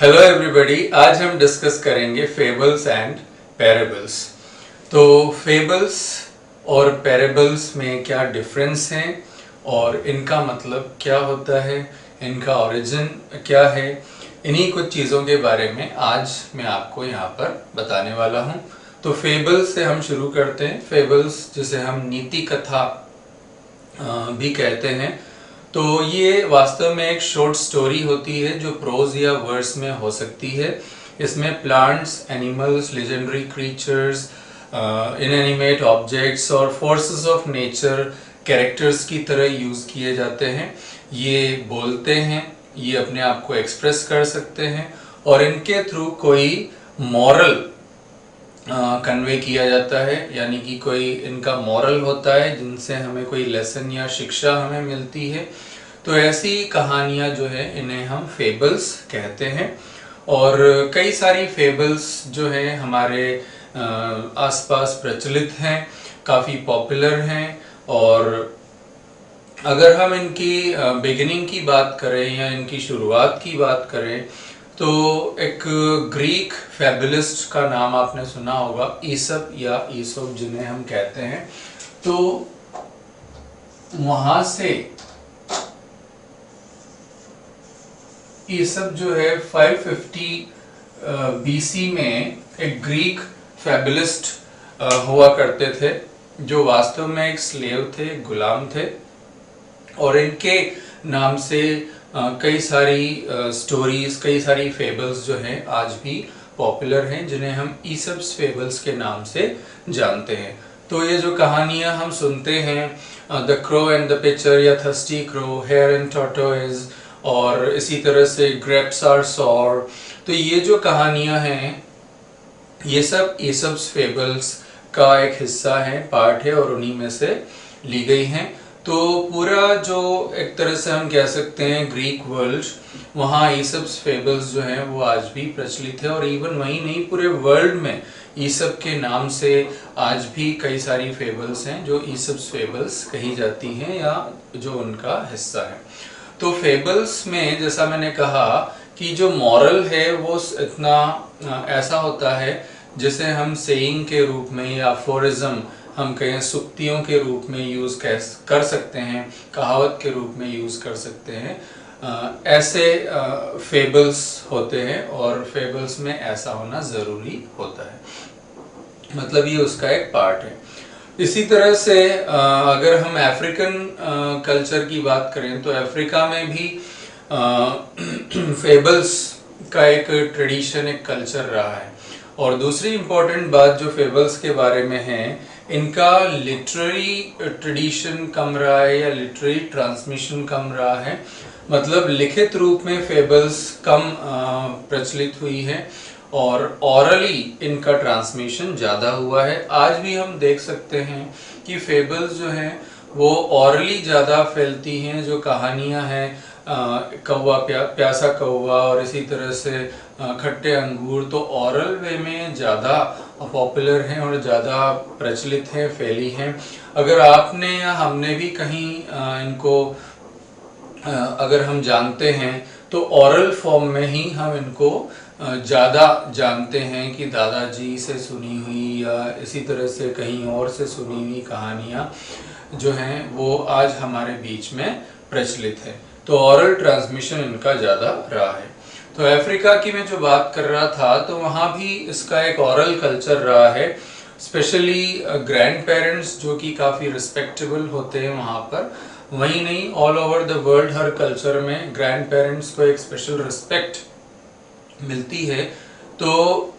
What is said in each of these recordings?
Hello everybody, आज हम discuss करेंगे फेबल्स एंड पैराबल्स। तो फेबल्स और पैराबल्स में क्या डिफरेंस है और इनका मतलब क्या होता है, इनका ओरिजिन क्या है, इन्हीं कुछ चीज़ों के बारे में आज मैं आपको यहाँ पर बताने वाला हूँ। तो फेबल्स से हम शुरू करते हैं। फेबल्स जिसे हम नीति कथा भी कहते हैं, तो ये वास्तव में एक शॉर्ट स्टोरी होती है जो प्रोज या वर्स में हो सकती है। इसमें plants, animals, legendary creatures, inanimate objects और फोर्सेस ऑफ नेचर कैरेक्टर्स की तरह यूज़ किए जाते हैं। ये बोलते हैं, ये अपने आप को एक्सप्रेस कर सकते हैं और इनके थ्रू कोई मॉरल कन्वे किया जाता है, यानी कि कोई इनका मॉरल होता है जिनसे हमें कोई लेसन या शिक्षा हमें मिलती है। तो ऐसी कहानियाँ जो है इन्हें हम फेबल्स कहते हैं। और कई सारी फेबल्स जो हैं हमारे आसपास प्रचलित हैं, काफ़ी पॉपुलर हैं। और अगर हम इनकी बिगिनिंग की बात करें या इनकी शुरुआत की बात करें तो एक ग्रीक फैबुलिस्ट का नाम आपने सुना होगा, ईसप या ईसोप जिन्हें हम कहते हैं। तो वहां से ईसप जो है 550 बीसी में एक ग्रीक फैबुलिस्ट हुआ करते थे, जो वास्तव में एक स्लेव थे, गुलाम थे। और इनके नाम से कई सारी स्टोरीज, कई सारी फेबल्स जो हैं आज भी पॉपुलर हैं, जिन्हें हम ईसप्स फेबल्स के नाम से जानते हैं। तो ये जो कहानियाँ हम सुनते हैं, the crow and the pitcher या thirsty crow, hare and tortoise, और इसी तरह से ग्रेप्स आर सॉर, तो ये जो कहानियाँ हैं ये सब ईसप्स फेबल्स का एक हिस्सा है, पार्ट है, और उन्हीं में से ली गई हैं। तो पूरा जो एक तरह से हम कह सकते हैं ग्रीक वर्ल्ड, वहाँ ईसप्स फेबल्स जो हैं वो आज भी प्रचलित है। और इवन वही नहीं, पूरे वर्ल्ड में ईसप के नाम से आज भी कई सारी फेबल्स हैं जो ईसप्स फेबल्स कही जाती हैं या जो उनका हिस्सा है। तो फेबल्स में जैसा मैंने कहा कि जो मॉरल है वो इतना ऐसा होता है जिसे हम सेइंग के रूप में या अफोरिज्म, हम कहें सुक्तियों के रूप में यूज़ कर सकते हैं, कहावत के रूप में यूज़ कर सकते हैं। ऐसे फेबल्स होते हैं और फेबल्स में ऐसा होना ज़रूरी होता है, मतलब ये उसका एक पार्ट है। इसी तरह से अगर हम अफ्रीकन कल्चर की बात करें तो अफ्रीका में भी फेबल्स का एक ट्रेडिशन, एक कल्चर रहा है। और दूसरी इम्पोर्टेंट बात जो फेबल्स के बारे में है, इनका लिटरेरी ट्रेडिशन कम रहा है या लिटरेरी ट्रांसमिशन कम रहा है, मतलब लिखित रूप में फेबल्स कम प्रचलित हुई है और ऑरली इनका ट्रांसमिशन ज़्यादा हुआ है। आज भी हम देख सकते हैं कि फेबल्स जो हैं वो ऑरली ज़्यादा फैलती हैं। जो कहानियाँ हैं, कौवा प्यासा कौवा और इसी तरह से खट्टे अंगूर, तो ऑरल वे में ज़्यादा पॉपुलर हैं और ज़्यादा प्रचलित हैं, फैली हैं। अगर आपने या हमने भी कहीं इनको अगर हम जानते हैं तो ऑरल फॉर्म में ही हम इनको ज़्यादा जानते हैं कि दादाजी से सुनी हुई या इसी तरह से कहीं और से सुनी हुई कहानियाँ जो हैं वो आज हमारे बीच में प्रचलित है। तो ऑरल ट्रांसमिशन इनका ज़्यादा रहा है। तो अफ्रीका की मैं जो बात कर रहा था तो वहाँ भी इसका एक ऑरल कल्चर रहा है, स्पेशली ग्रैंड पेरेंट्स जो कि काफ़ी रिस्पेक्टेबल होते हैं वहाँ पर। वहीं नहीं, all over the world her culture में ग्रैंड पेरेंट्स को एक स्पेशल रिस्पेक्ट मिलती है। तो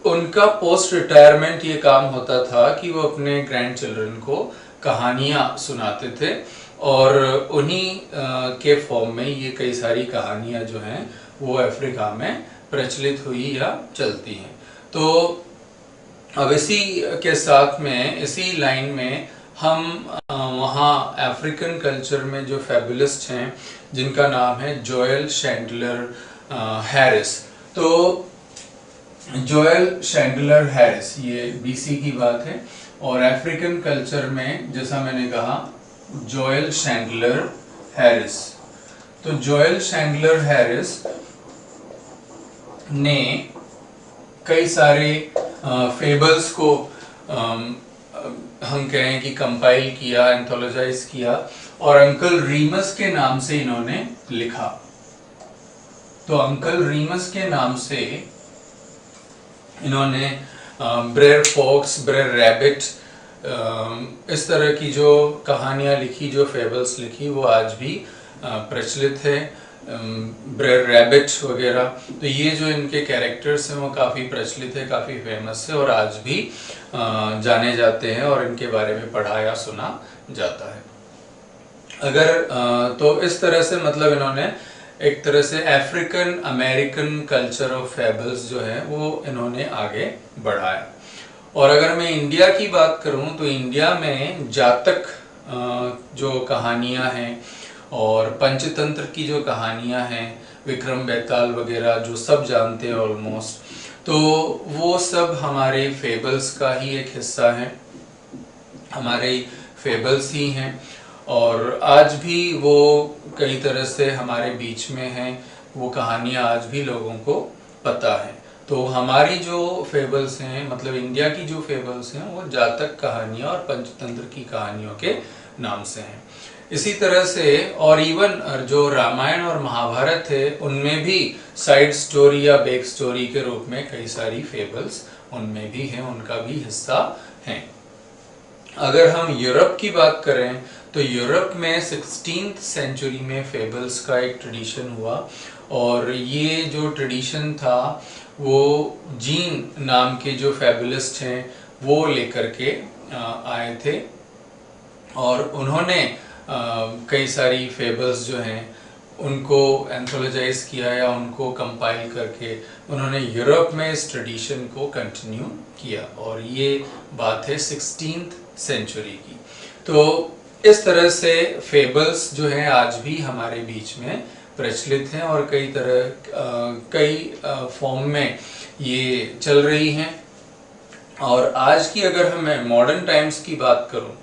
उनका पोस्ट रिटायरमेंट ये काम होता था कि वो अपने ग्रैंड चिल्ड्रन को कहानियाँ सुनाते थे और उन्हीं के फॉर्म में ये कई सारी कहानियाँ जो हैं वो अफ्रीका में प्रचलित हुई या चलती हैं। तो अब इसी के साथ में, इसी लाइन में हम वहाँ अफ्रीकन कल्चर में जो फैबुलिस्ट हैं जिनका नाम है जोएल चैंडलर हैरिस। तो जोएल चैंडलर हैरिस, ये बीसी की बात है, और अफ्रीकन कल्चर में जैसा मैंने कहा जोएल चैंडलर हैरिस। तो जोएल चैंडलर हैरिस ने कई सारे फेबल्स को हम कहें कि कंपाइल किया, एंथोलॉजाइज किया और अंकल रीमस के नाम से इन्होंने लिखा। तो अंकल रीमस के नाम से इन्होंने ब्रेयर फॉक्स, ब्रेयर रैबिट, इस तरह की जो कहानियां लिखी, जो फेबल्स लिखी, वो आज भी प्रचलित है। ब्रेयर रैबिट वगैरह, तो ये जो इनके कैरेक्टर्स हैं वो काफ़ी प्रचलित है, काफ़ी फेमस है और आज भी जाने जाते हैं और इनके बारे में पढ़ा या सुना जाता है। अगर तो इस तरह से मतलब इन्होंने एक तरह से African American culture of fables जो है वो इन्होंने आगे बढ़ाया। और अगर मैं इंडिया की बात करूं तो इंडिया में जातक जो कहानियां हैं और पंचतंत्र की जो कहानियां हैं, विक्रम बेताल वगैरह जो सब जानते हैं ऑलमोस्ट, तो वो सब हमारे फेबल्स का ही एक हिस्सा है, हमारे फेबल्स ही हैं और आज भी वो कई तरह से हमारे बीच में हैं। वो कहानियाँ आज भी लोगों को पता है। तो हमारी जो फेबल्स हैं, मतलब इंडिया की जो फेबल्स हैं, वो जातक कहानियाँ और पंचतंत्र की कहानियों के नाम से हैं। इसी तरह से और इवन जो रामायण और महाभारत है उनमें भी साइड स्टोरी या बैक स्टोरी के रूप में कई सारी फेबल्स उनमें भी हैं, उनका भी हिस्सा हैं। अगर हम यूरोप की बात करें तो यूरोप में 16th सेंचुरी में फेबल्स का एक ट्रेडिशन हुआ और ये जो ट्रेडिशन था वो जीन नाम के जो फेबलिस्ट हैं वो लेकर के आए थे और उन्होंने कई सारी फेबल्स जो हैं उनको एंथोलॉजाइज किया या उनको कंपाइल करके उन्होंने यूरोप में इस ट्रेडिशन को कंटिन्यू किया और ये बात है 16th सेंचुरी की। तो इस तरह से फेबल्स जो हैं आज भी हमारे बीच में प्रचलित हैं और कई फॉर्म में ये चल रही हैं। और आज की अगर मैं मॉडर्न टाइम्स की बात करूं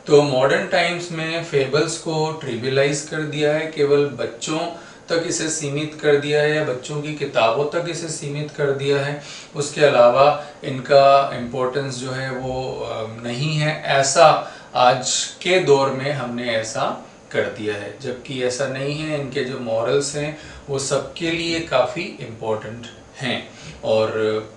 तो मॉडर्न टाइम्स में फेबल्स को ट्रिवियलाइज कर दिया है, केवल बच्चों तक इसे सीमित कर दिया है या बच्चों की किताबों तक इसे सीमित कर दिया है। उसके अलावा इनका इम्पोर्टेंस जो है वो नहीं है, ऐसा आज के दौर में हमने ऐसा कर दिया है, जबकि ऐसा नहीं है। इनके जो मॉरल्स हैं वो सबके लिए काफ़ी इम्पोर्टेंट हैं और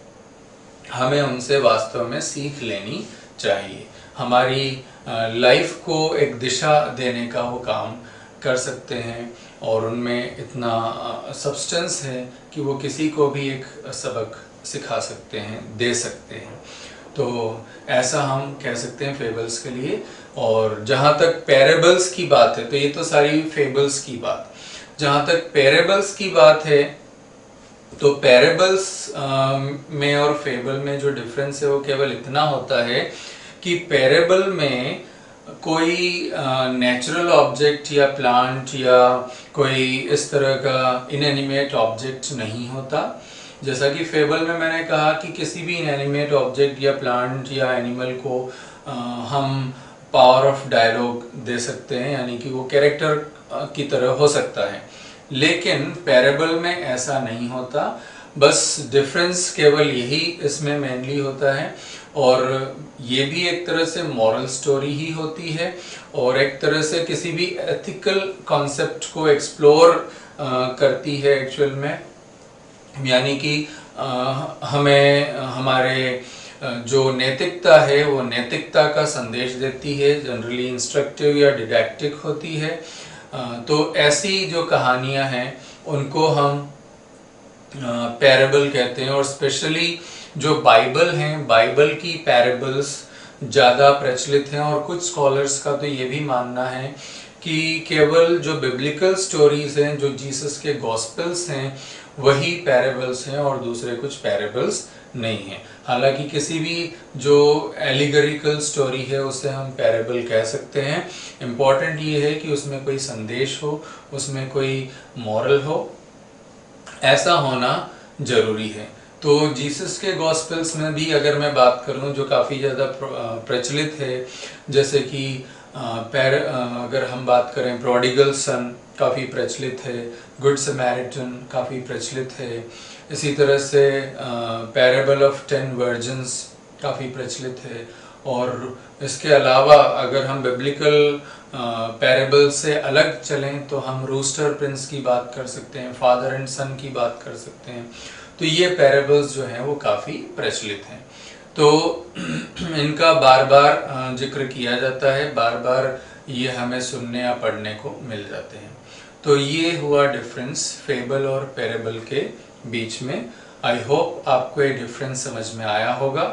हमें उनसे वास्तव में सीख लेनी चाहिए। हमारी लाइफ को एक दिशा देने का वो काम कर सकते हैं और उनमें इतना सब्सटेंस है कि वो किसी को भी एक सबक सिखा सकते हैं, दे सकते हैं। तो ऐसा हम कह सकते हैं फेबल्स के लिए। और जहाँ तक पैरेबल्स की बात है तो ये तो सारी फेबल्स की बात। जहाँ तक पैरेबल्स की बात है तो पैरेबल्स में और फेबल में जो डिफरेंस है वो केवल इतना होता है कि पैरेबल में कोई नेचुरल ऑब्जेक्ट या प्लांट या कोई इस तरह का इनएनिमेट ऑब्जेक्ट नहीं होता। जैसा कि फेबल में मैंने कहा कि किसी भी इनएनिमेट ऑब्जेक्ट या प्लांट या एनिमल को हम पावर ऑफ डायलॉग दे सकते हैं, यानी कि वो कैरेक्टर की तरह हो सकता है। लेकिन पैरेबल में ऐसा नहीं होता। बस डिफरेंस केवल यही इसमें मेनली होता है और ये भी एक तरह से मॉरल स्टोरी ही होती है और एक तरह से किसी भी एथिकल कॉन्सेप्ट को एक्सप्लोर करती है एक्चुअल में। यानी कि हमें हमारे जो नैतिकता है वो नैतिकता का संदेश देती है, जनरली इंस्ट्रक्टिव या डिडैक्टिक होती है। तो ऐसी जो कहानियां हैं उनको हम पैरेबल कहते हैं और स्पेशली जो बाइबल हैं, बाइबल की पैरेबल्स ज़्यादा प्रचलित हैं और कुछ स्कॉलर्स का तो ये भी मानना है कि केवल जो बिब्लिकल स्टोरीज हैं, जो जीसस के गॉस्पेल्स हैं, वही पैरेबल्स हैं और दूसरे कुछ पैरेबल्स नहीं हैं। हालांकि किसी भी जो एलिगरिकल स्टोरी है उसे हम पैरेबल कह सकते हैं। इम्पॉर्टेंट ये है कि उसमें कोई संदेश हो, उसमें कोई मॉरल हो, ऐसा होना जरूरी है। तो जीसस के गॉस्पेल्स में भी अगर मैं बात करूं जो काफ़ी ज़्यादा प्रचलित है, जैसे कि अगर हम बात करें प्रोडिगल सन काफ़ी प्रचलित है, गुड समैरिटन काफ़ी प्रचलित है, इसी तरह से पैराबल ऑफ 10 वर्जिन्स काफ़ी प्रचलित है। और इसके अलावा अगर हम बिब्लिकल पैराबल से अलग चलें तो हम रूस्टर प्रिंस की बात कर सकते हैं, फादर एंड सन की बात कर सकते हैं। तो ये पैराबल्स जो हैं वो काफ़ी प्रचलित हैं। तो इनका बार बार जिक्र किया जाता है, बार बार ये हमें सुनने या पढ़ने को मिल जाते हैं। तो ये हुआ डिफरेंस फेबल और पैराबल के बीच में। आई होप आपको ये डिफरेंस समझ में आया होगा।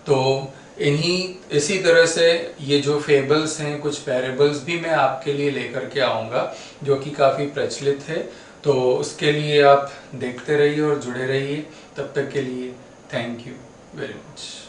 तो इसी तरह से ये जो फेबल्स हैं, कुछ पैराबल्स भी मैं आपके लिए लेकर के आऊँगा जो कि काफ़ी प्रचलित है। तो उसके लिए आप देखते रहिए और जुड़े रहिए। तब तक के लिए थैंक यू वेरी मच।